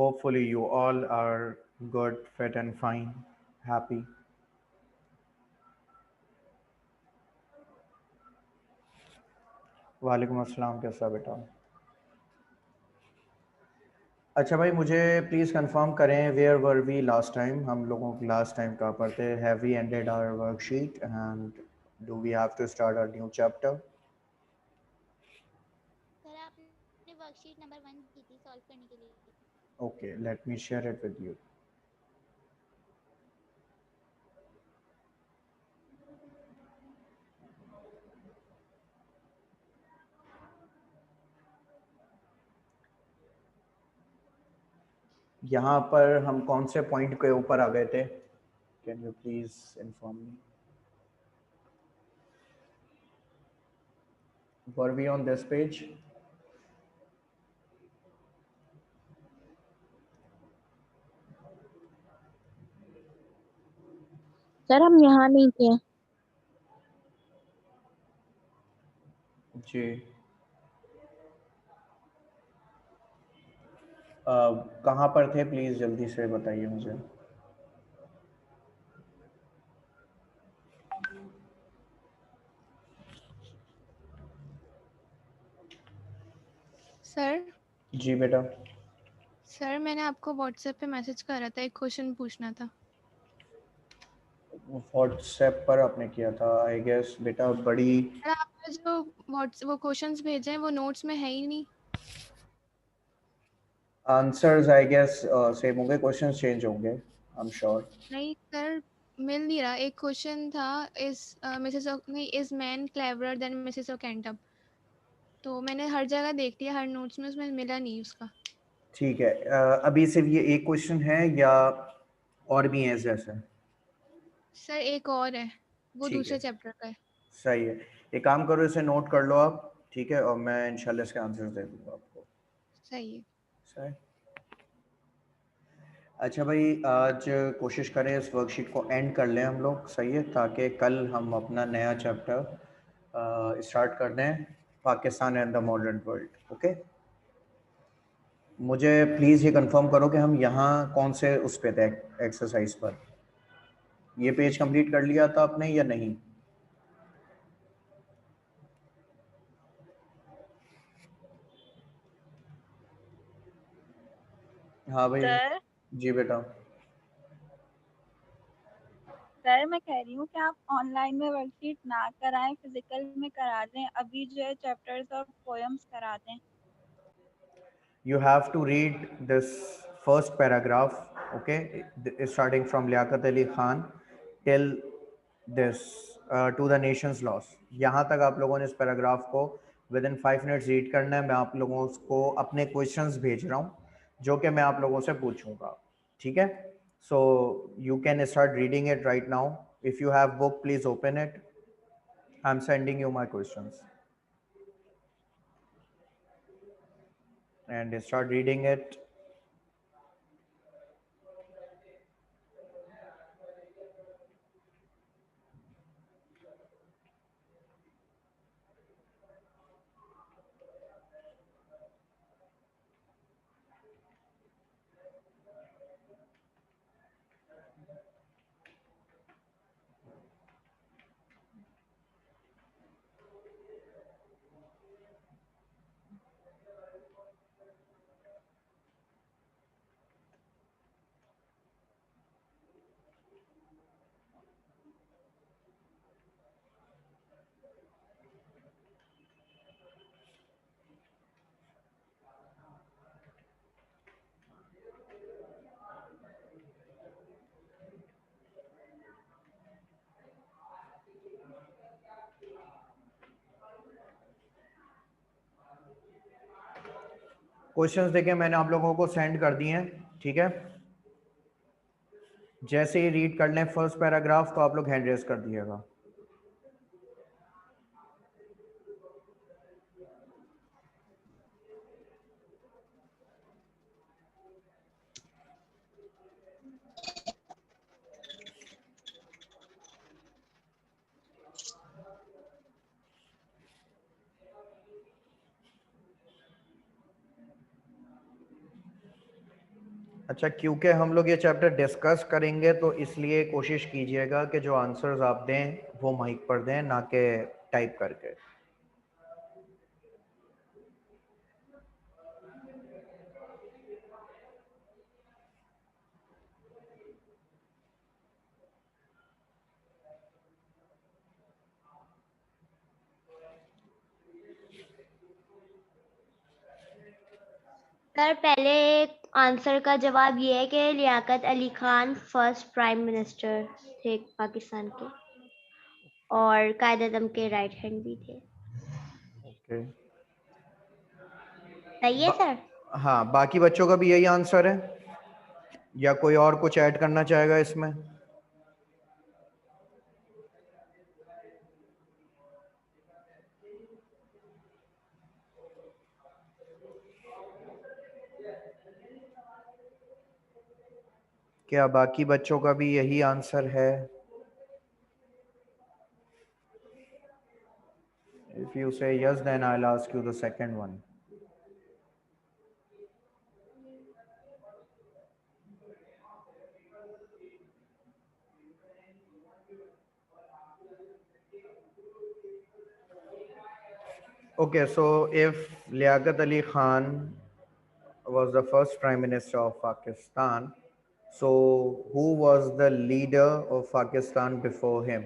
Hopefully, you all are good, fit, and fine, happy. वालेकुम अस्सलाम, कैसा बेटा? अच्छा भाई, मुझे प्लीज़ कंफर्म करें, where were we last time? हम लोगों को लास्ट टाइम कहाँ पर थे? Have we ended our worksheet and do we have to start a new chapter? Sir आपने वर्कशीट नंबर 1 दी थी सॉल्व करने के लिए। Okay, let me share it with you. यहाँ पर हम कौन से पॉइंट के ऊपर आ गए थे? Can you please inform me? Were we on this page? Sir हम यहाँ नहीं थे। जी. कहाँ पर थे, प्लीज़ जल्दी से बताइए मुझे. सर जी बेटा. सर मैंने आपको व्हाट्सएप पे मैसेज करा था, एक क्वेश्चन पूछना था। व्हाट्सएप पर आपने किया था, आई गेस बेटा. बड़ी सर आपने जो वो क्वेश्चंस भेजे हैं वो नोट्स में है ही नहीं। आंसर्स आई गेस सेम होंगे, क्वेश्चंस चेंज होंगे, आई एम श्योर. नहीं सर, मिल नहीं रहा। एक क्वेश्चन था, is man cleverer than Mrs Okentam, तो मैंने हर जगह देख लिया, हर नोट्स में, उसमें मिला नहीं उसका। ठीक है. अभी सिर्फ ये एक क्वेश्चन है या और भी है जैसे? सर एक और है, वो ठीक है, दूसरे चैप्टर का है। सही है. एक काम करो, इसे नोट कर लो आप, ठीक है, और मैं इंशाल्लाह इसके आंसर्स दे दूंगा आपको. सही है। सही. अच्छा भाई, आज कोशिश करें इस वर्कशीट को एंड कर लें हम लोग, सही है, ताकि कल हम अपना नया चैप्टर स्टार्ट कर दें, Pakistan and the modern world. Okay. मुझे प्लीज़ ये कंफर्म करो कि हम यहाँ कौन से उस पे थे एक्सरसाइज पर. ये पेज कंप्लीट कर लिया था आपने या नहीं? हाँ भाई. सर जी बेटा. सर मैं कह रही हूँ कि आप ऑनलाइन में वर्कशीट ना कराएं, फिजिकल में करा दें। अभी जो है चैप्टर्स और पोएम्स करा दें। You have to read this first paragraph, okay, starting from Liaquat Ali Khan till this to the nation's loss. यहाँ तक आप लोगों ने इस पैराग्राफ को विद इन 5 मिनट्स रीड करना है. मैं आप लोगों को अपने क्वेश्चंस भेज रहा हूँ जो कि मैं आप लोगों से पूछूंगा, ठीक है? So you can start reading it right now. If you have book, please open it. I am sending you my questions and start reading it. Questions देखिए, मैंने आप लोगों को सेंड कर दिए हैं, ठीक है? जैसे ही रीड कर लें फर्स्ट पैराग्राफ तो आप लोग हैंड रेस कर दिएगा. अच्छा, क्योंकि हम लोग ये चैप्टर डिस्कस करेंगे तो इसलिए कोशिश कीजिएगा कि जो आंसर्स आप दें वो माइक पर दें, ना कि टाइप करके। सर पहले आंसर का जवाब ये है कि Liaquat Ali Khan first prime minister थे पाकिस्तान के, और कायद आज़म के राइट हैंड भी थे। ओके। सही है सर? हाँ, बाकी बच्चों का भी यही आंसर है या कोई और कुछ ऐड करना चाहेगा इसमें? क्या बाकी बच्चों का भी यही आंसर है? If you say yes, then I'll ask you the second one. Okay, so if Liaquat Ali Khan was the first Prime Minister of Pakistan, so who was the leader of Pakistan before him?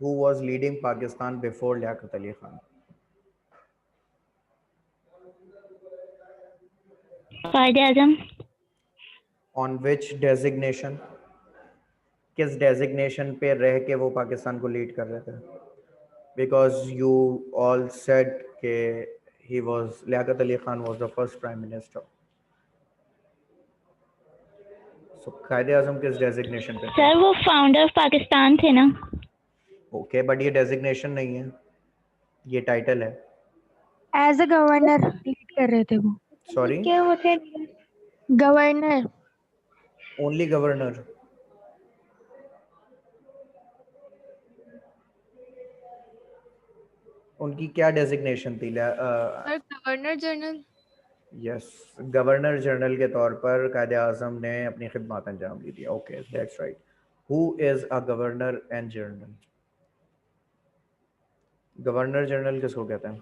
Who was leading Pakistan before Liaquat Ali Khan? कायदे आजम। On which designation? किस designation पे रह के वो पाकिस्तान को lead कर रहे थे? Because you all said कि Liaquat Ali Khan was the first Prime Minister. So कायदे आजम किस डेजिग्नेशन पे थे? सर वो फाउंडर ऑफ पाकिस्तान थे ना। ओके, बट ये डेजिग्नेशन नहीं है, ये टाइटल है। एज अ गवर्नर लीड कर रहे थे वो। सॉरी, क्या वो थे? गवर्नर। Only governor? उनकी क्या डेजिग्नेशन थी? Sir governor general. Yes, governor general के तौर पर कायदे आज़म ने अपनी खिदमत अंजाम दी थी। Okay, that's right. Who is a governor and general? Governor general किसको कहते हैं?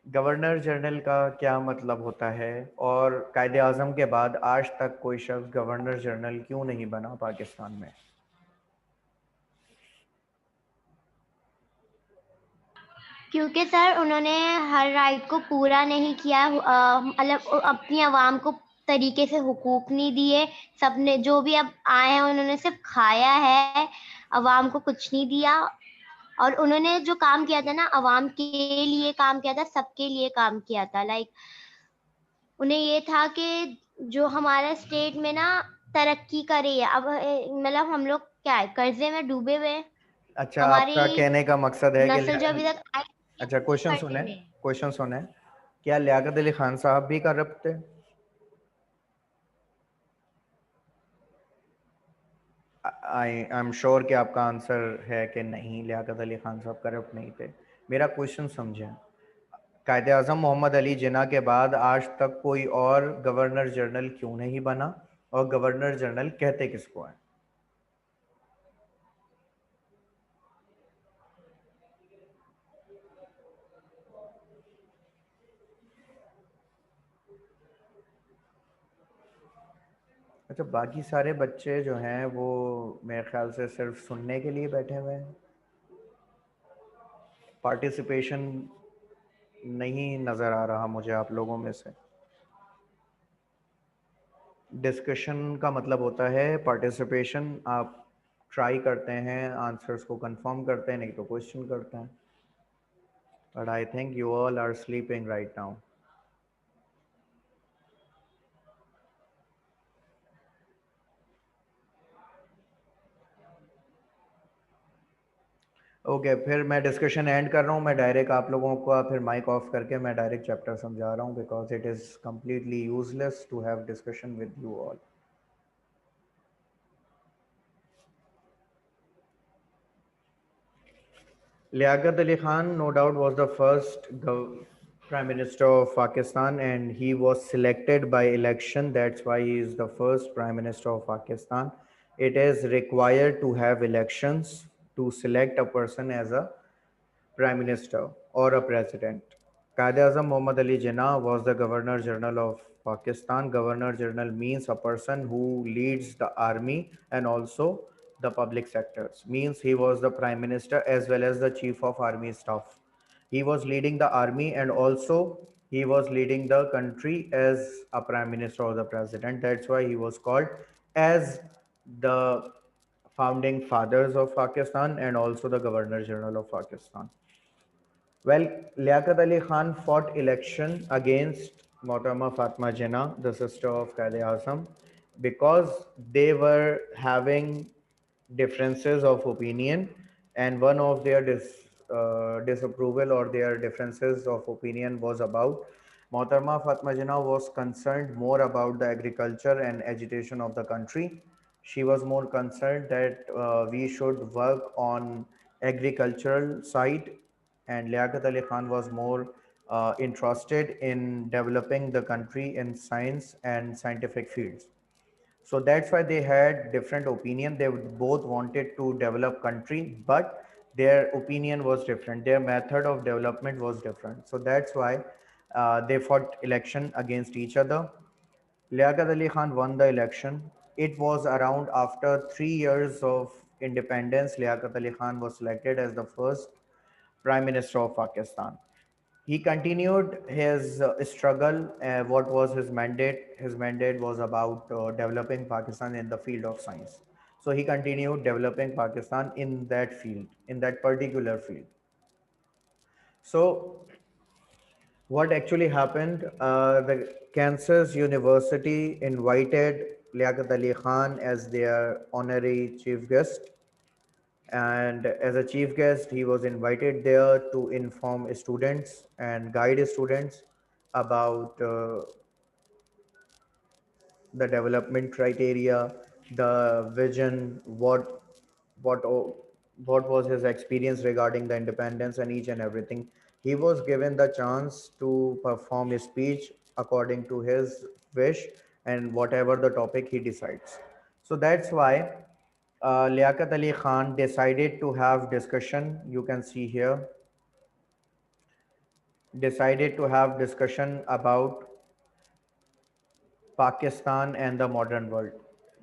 गवर्नर जनरल का क्या मतलब होता है, और कायदे आज़म के बाद आज तक कोई शख्स गवर्नर जनरल क्यों नहीं बना पाकिस्तान में? क्योंकि सर उन्होंने हर राइट को पूरा नहीं किया, मतलब अपनी आवाम को तरीके से हुकूक नहीं दिए। सबने जो भी अब आए हैं उन्होंने सिर्फ खाया है, आवाम को कुछ नहीं दिया। और उन्होंने जो काम किया था ना, आवाम के लिए काम किया था, सबके लिए काम किया था। लाइक उन्हें ये था कि जो हमारे स्टेट में ना तरक्की करे। अब मतलब हम लोग क्या है, कर्जे में डूबे हुए हैं। अच्छा, हमारी आपका कहने का मकसद है कि नस्ल जो अभी तक आई है, अच्छा, वो कर्जे में है। क्वेश्चन सुने। क्या लियाकत अली खान साहब भी करप्ट थे? आई एम श्योर कि आपका आंसर है कि नहीं, लियाकत अली खान साहब करप्ट नहीं थे। मेरा क्वेश्चन समझें। कायदे आज़म मोहम्मद अली जिन्ना के बाद आज तक कोई और गवर्नर जनरल क्यों नहीं बना, और गवर्नर जनरल कहते किसको हैं? अच्छा, बाकी सारे बच्चे जो हैं वो मेरे ख्याल से सिर्फ सुनने के लिए बैठे हुए हैं, पार्टिसिपेशन नहीं नज़र आ रहा मुझे आप लोगों में से। डिस्कशन का मतलब होता है पार्टिसिपेशन। आप ट्राई करते हैं, आंसर्स को कंफर्म करते हैं, नहीं तो क्वेश्चन करते हैं। But I think you all are sleeping right now. Okay, फिर मैं डिस्कशन एंड कर रहा हूँ। मैं डायरेक्ट आप लोगों को फिर माइक ऑफ करके मैं डायरेक्ट चैप्टर समझा रहा हूँ, because it is completely useless to have discussion with you all. Liaquat Ali Khan, no doubt, was the first Prime Minister of Pakistan, and he was selected by election. That's why he is the first Prime Minister of Pakistan. It is required to have elections to select a person as a Prime Minister or a President. Quaid-e-Azam Muhammad Ali Jinnah was the Governor General of Pakistan. Governor General means a person who leads the army and also the public sectors. Means he was the Prime Minister as well as the Chief of Army Staff. He was leading the army and also he was leading the country as a Prime Minister or the President. That's why he was called as the founding fathers of Pakistan and also the Governor General of Pakistan. Well, Liaquat Ali Khan fought election against Mohtama Fatma Jinnah, the sister of Quaid-e-Azam, because they were having differences of opinion, and one of their disapproval or their differences of opinion was about Mohtama Fatma Jinnah was concerned more about the agriculture and agitation of the country. She was more concerned that we should work on agricultural side, and Liaquat Ali Khan was more interested in developing the country in science and scientific fields. So that's why they had different opinion. They both wanted to develop country, but their opinion was different. Their method of development was different. So that's why they fought election against each other. Liaquat Ali Khan won the election. It was around after 3 years of independence. Liaquat Ali Khan was selected as the first Prime Minister of Pakistan. He continued his struggle. What was his mandate? His mandate was about developing Pakistan in the field of science. So he continued developing Pakistan in that field, in that particular field. So what actually happened? The Kansas University invited Liaquat Ali Khan as their honorary chief guest, and as a chief guest he was invited there to inform students and guide students about the development criteria, the vision, what o- what was his experience regarding the independence and each and everything. He was given the chance to perform a speech according to his wish and whatever the topic he decides. So that's why Liaquat Ali Khan decided to have discussion. You can see here, decided to have discussion about Pakistan and the modern world.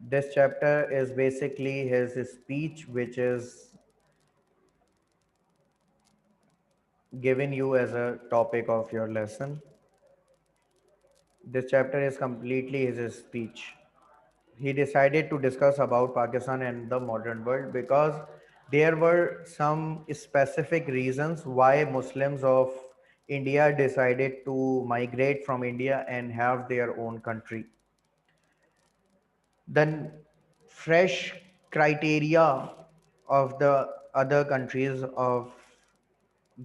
This chapter is basically his speech, which is given you as a topic of your lesson. This chapter is completely his speech. He decided to discuss about Pakistan and the modern world because there were some specific reasons why Muslims of India decided to migrate from India and have their own country. Then fresh criteria of the other countries of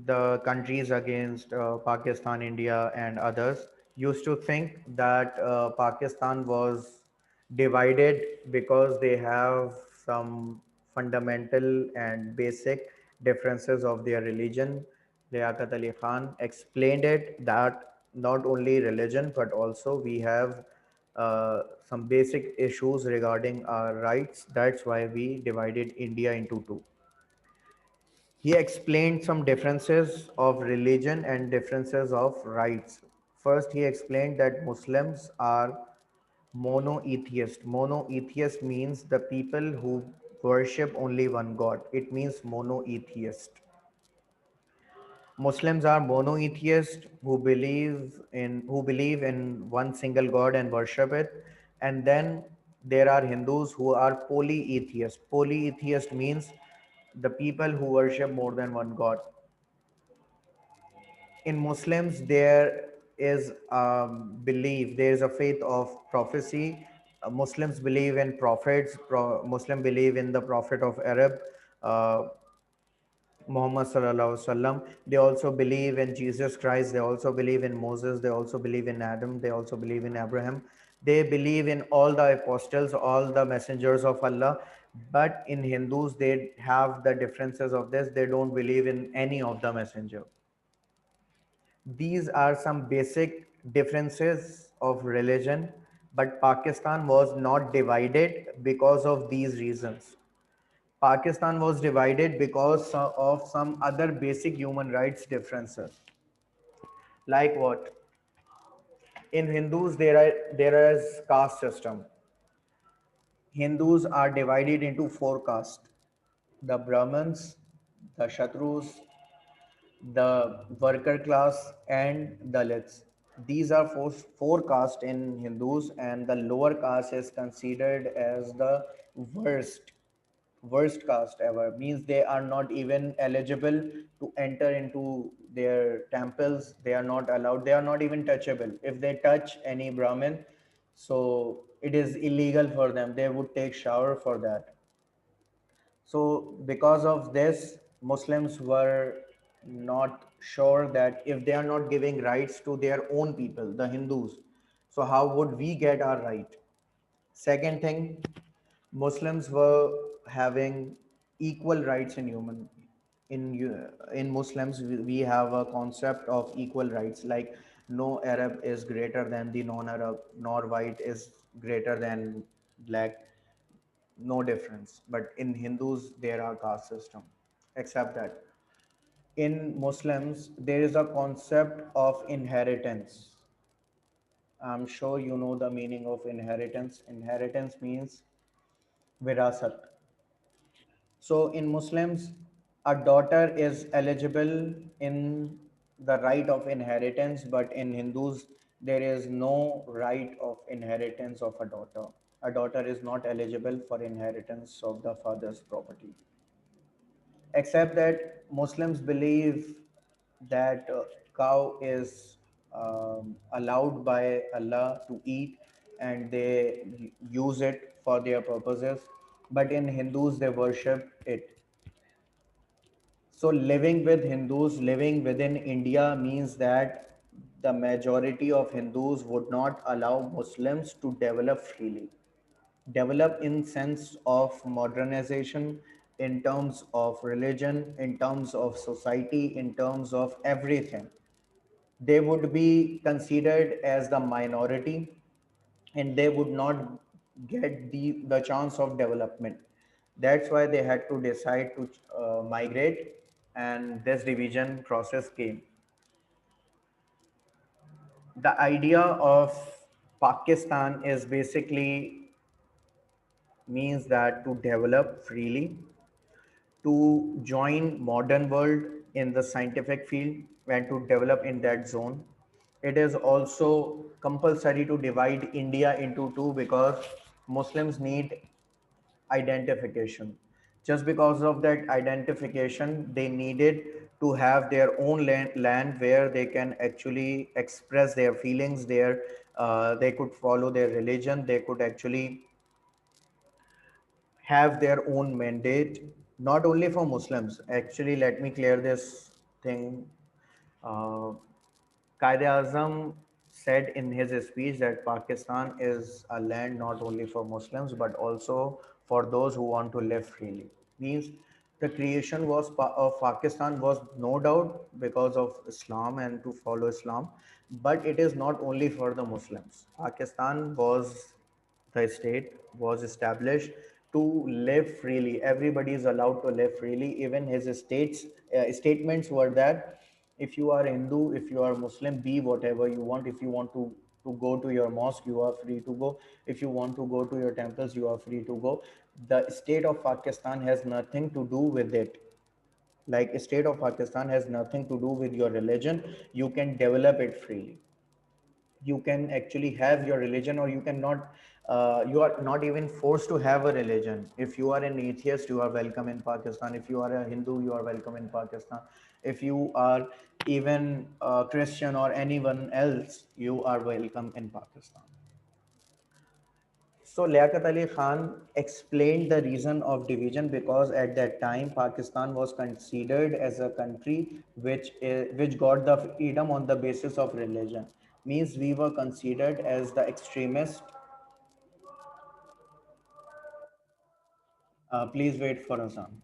the countries against Pakistan, India, and others used to think that Pakistan was divided because they have some fundamental and basic differences of their religion. Liaquat Ali Khan explained it that not only religion but also we have some basic issues regarding our rights. That's why we divided India into two. He explained some differences of religion and differences of rights. First, he explained that Muslims are monotheist. Monotheist means the people who worship only one God. It means monotheist. Muslims are monotheist who believe in one single God and worship it. And then there are Hindus who are polytheist. Polytheist means the people who worship more than one God. In Muslims, there is belief, there is a faith of prophecy. Muslims believe in prophets. Muslim believe in the prophet of Arab, uh, Muhammad sallallahu alaihi wasallam. They also believe in Jesus Christ. They also believe in Moses. They also believe in Adam. They also believe in Abraham. They believe in all the apostles, all the messengers of Allah, but in Hindus they have the differences of this. They don't believe in any of the messenger. These are some basic differences of religion, but Pakistan was not divided because of these reasons. Pakistan was divided because of some other basic human rights differences. Like what? In Hindus, there is caste system. Hindus are divided into four castes: the Brahmins, the Shatrus, the worker class, and Dalits. These are four castes in Hindus, and the lower caste is considered as the worst worst caste ever. Means they are not even eligible to enter into their temples. They are not allowed. They are not even touchable. If they touch any Brahmin, so it is illegal for them. They would take shower for that. So, because of this, Muslims were not sure that if they are not giving rights to their own people, the Hindus, so how would we get our right? Second thing, Muslims were having equal rights in human. In Muslims, we have a concept of equal rights. Like no Arab is greater than the non-Arab, nor white is greater than black, no difference. But in Hindus there are caste system. Except that in Muslims there is a concept of inheritance. I'm sure you know the meaning of inheritance. Inheritance means virasat. So in Muslims, a daughter is eligible in the right of inheritance, but in Hindus there is no right of inheritance of a daughter. A daughter is not eligible for inheritance of the father's property. Except that Muslims believe that cow is allowed by Allah to eat, and they use it for their purposes. But in Hindus, they worship it. So living with Hindus, living within India means that the majority of Hindus would not allow Muslims to develop freely. Develop in sense of modernization, in terms of religion, in terms of society, in terms of everything. They would be considered as the minority, and they would not get the chance of development. That's why they had to decide to migrate, and this division process came. The idea of Pakistan is basically means that to develop freely, to join modern world in the scientific field and to develop in that zone. It is also compulsory to divide India into two because Muslims need identification. Just because of that identification, they needed to have their own land where they can actually express their feelings there. They could follow their religion. They could actually have their own mandate, not only for Muslims. Actually, let me clear this thing. Uh, Qaid-e-Azam said in his speech that Pakistan is a land not only for Muslims but also for those who want to live freely. Means the creation of Pakistan was no doubt because of Islam and to follow Islam, but it is not only for the Muslims. Pakistan was the state was established to live freely. Everybody is allowed to live freely. Even his statements were that if you are Hindu, if you are Muslim, be whatever you want. If you want to go to your mosque, you are free to go. If you want to go to your temples, you are free to go. The state of Pakistan has nothing to do with it. Like state of Pakistan has nothing to do with your religion. You can develop it freely. You can actually have your religion, or you cannot. You are not even forced to have a religion. If you are an atheist, you are welcome in Pakistan. If you are a Hindu, you are welcome in Pakistan. If you are even a Christian or anyone else, you are welcome in Pakistan. So Liaquat Ali Khan explained the reason of division because at that time Pakistan was considered as a country which got the freedom on the basis of religion. means we were considered as the extremist. Please wait for Azan.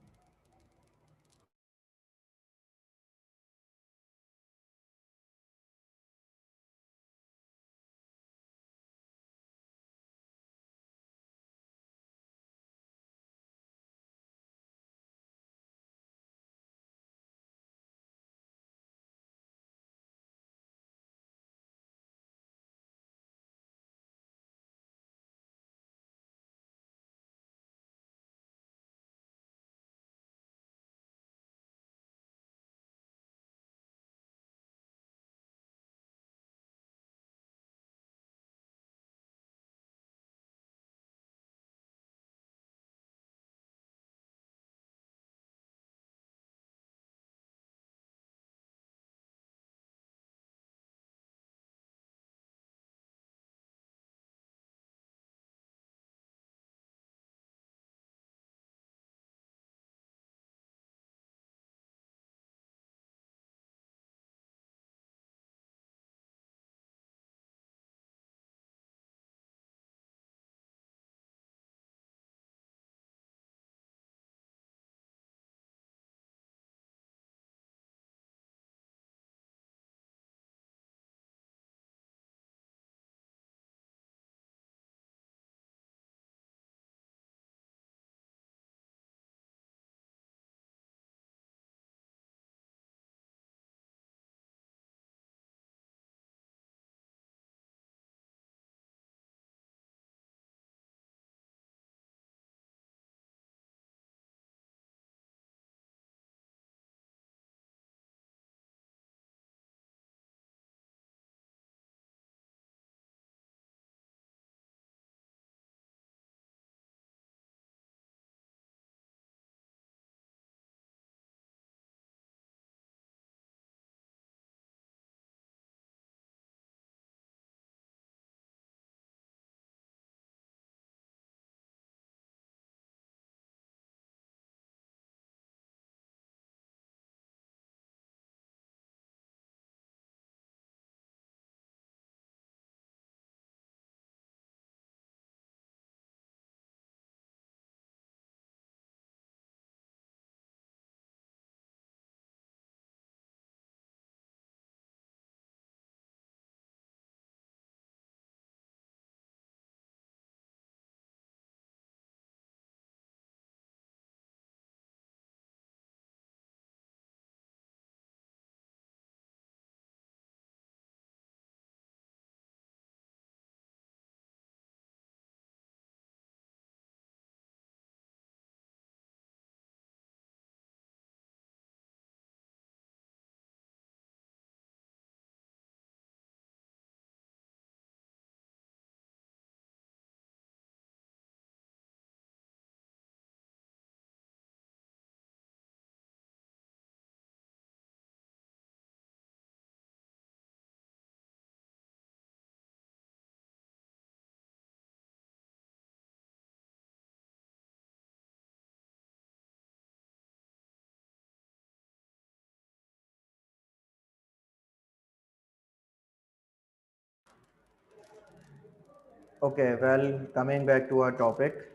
Okay, well, coming back to our topic.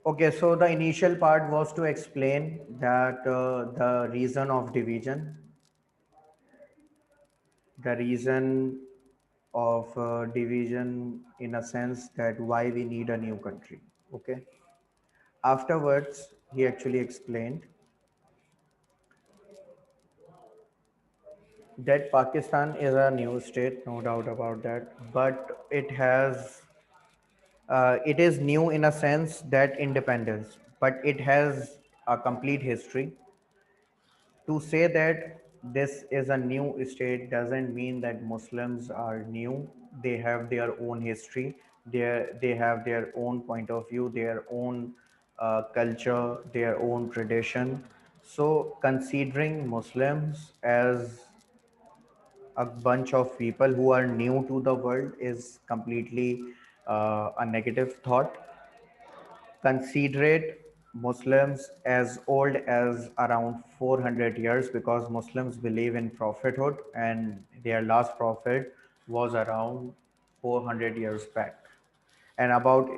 Okay, so the initial part was to explain that the reason of division, the reason of division in a sense that why we need a new country. Okay. Afterwards, he actually explained that Pakistan is a new state, no doubt about that, but it is new in a sense that independence, but it has a complete history. To say that this is a new state doesn't mean that Muslims are new. They have their own history. They have their own point of view, their own culture, their own tradition. So considering Muslims as a bunch of people who are new to the world is completely a negative thought. Considerate Muslims as old as around 400 years, because Muslims believe in prophethood and their last prophet was around 400 years back. And about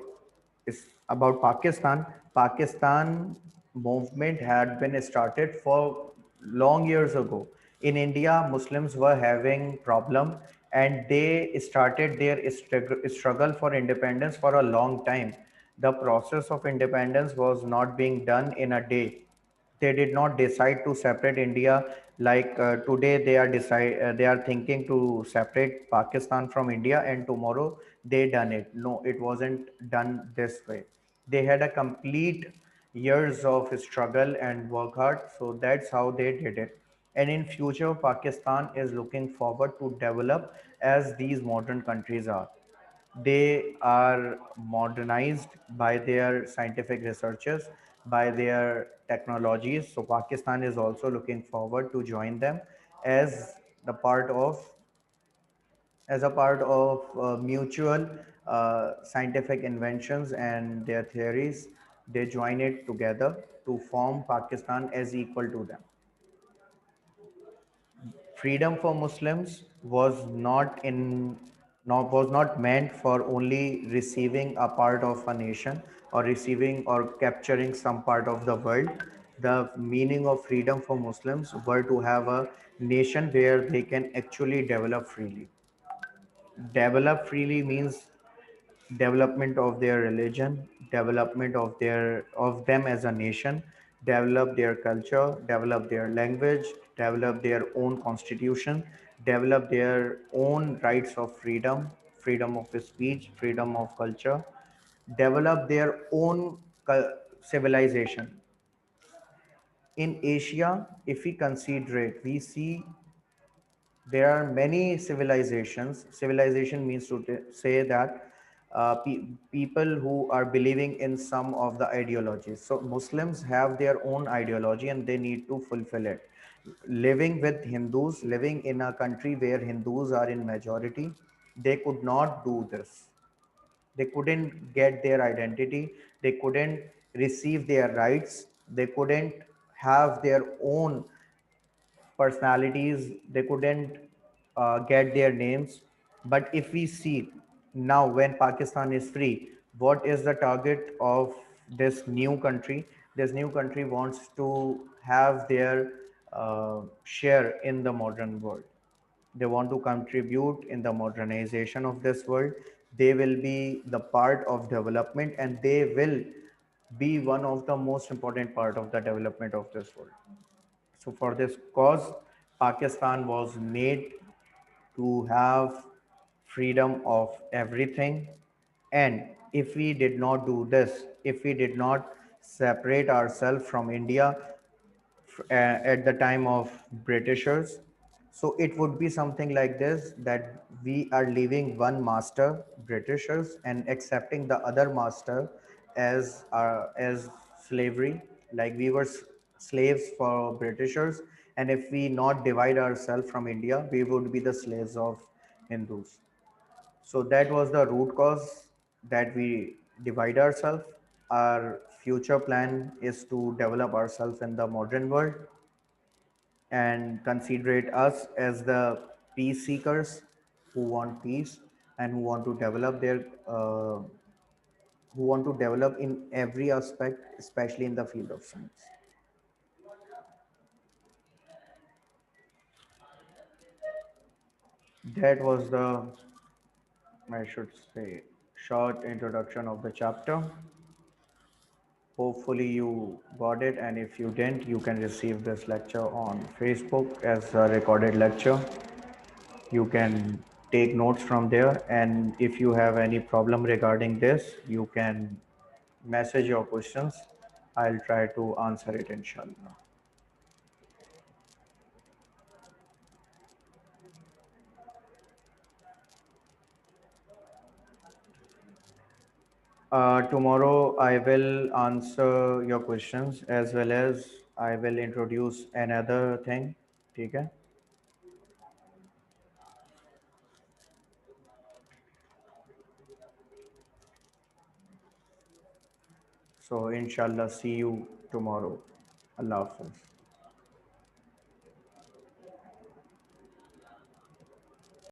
Pakistan. Pakistan movement had been started for long years ago. In India, Muslims were having problem, and they started their struggle for independence for a long time. The process of independence was not being done in a day. They did not decide to separate India like today they are thinking to separate Pakistan from India, and tomorrow they done it. No, it wasn't done this way. They had a complete years of struggle and work hard, so that's how they did it. And in future, Pakistan is looking forward to develop as these modern countries are. They are modernized by their scientific researches, by their technologies. So Pakistan is also looking forward to join them as the part of as a part of mutual scientific inventions and their theories. They join it together to form Pakistan as equal to them. Freedom for Muslims was not meant for only receiving a part of a nation, or receiving or capturing some part of the world. The meaning of freedom for Muslims were to have a nation where they can actually develop freely. Develop freely means development of their religion, development of them as a nation, develop their culture, develop their language, develop their own constitution, develop their own rights of freedom, freedom of speech, freedom of culture, develop their own civilization. In Asia, if we consider it, we see there are many civilizations. Civilization means to say that people who are believing in some of the ideologies. So Muslims have their own ideology and they need to fulfill it. Living with Hindus, living in a country where Hindus are in majority, they could not do this. They couldn't get their identity. They couldn't receive their rights. They couldn't have their own personalities. They couldn't get their names. But if we see now, when Pakistan is free, what is the target of this new country? This new country wants to have their share in the modern world. They want to contribute in the modernization of this world. They will be the part of development, and they will be one of the most important part of the development of this world. So for this cause, Pakistan was made to have freedom of everything. And if we did not do this, if we did not separate ourselves from India at the time of Britishers, so it would be something like this, that we are leaving one master, Britishers, and accepting the other master as slavery. Like we were slaves for Britishers, and if we not divide ourselves from India, we would be the slaves of Hindus. So that was the root cause, that we divide ourselves. Our future plan is to develop ourselves in the modern world and consider us as the peace seekers who want peace and who want to develop who want to develop in every aspect, especially in the field of science. That was the, I should say, short introduction of the chapter. Hopefully you got it, and if you didn't, you can receive this lecture on Facebook as a recorded lecture. You can take notes from there, and if you have any problem regarding this, you can message your questions. I'll try to answer it, inshallah. Tomorrow I will answer your questions, as well as I will introduce another thing. Okay? So inshallah, see you tomorrow. Allah Hafiz.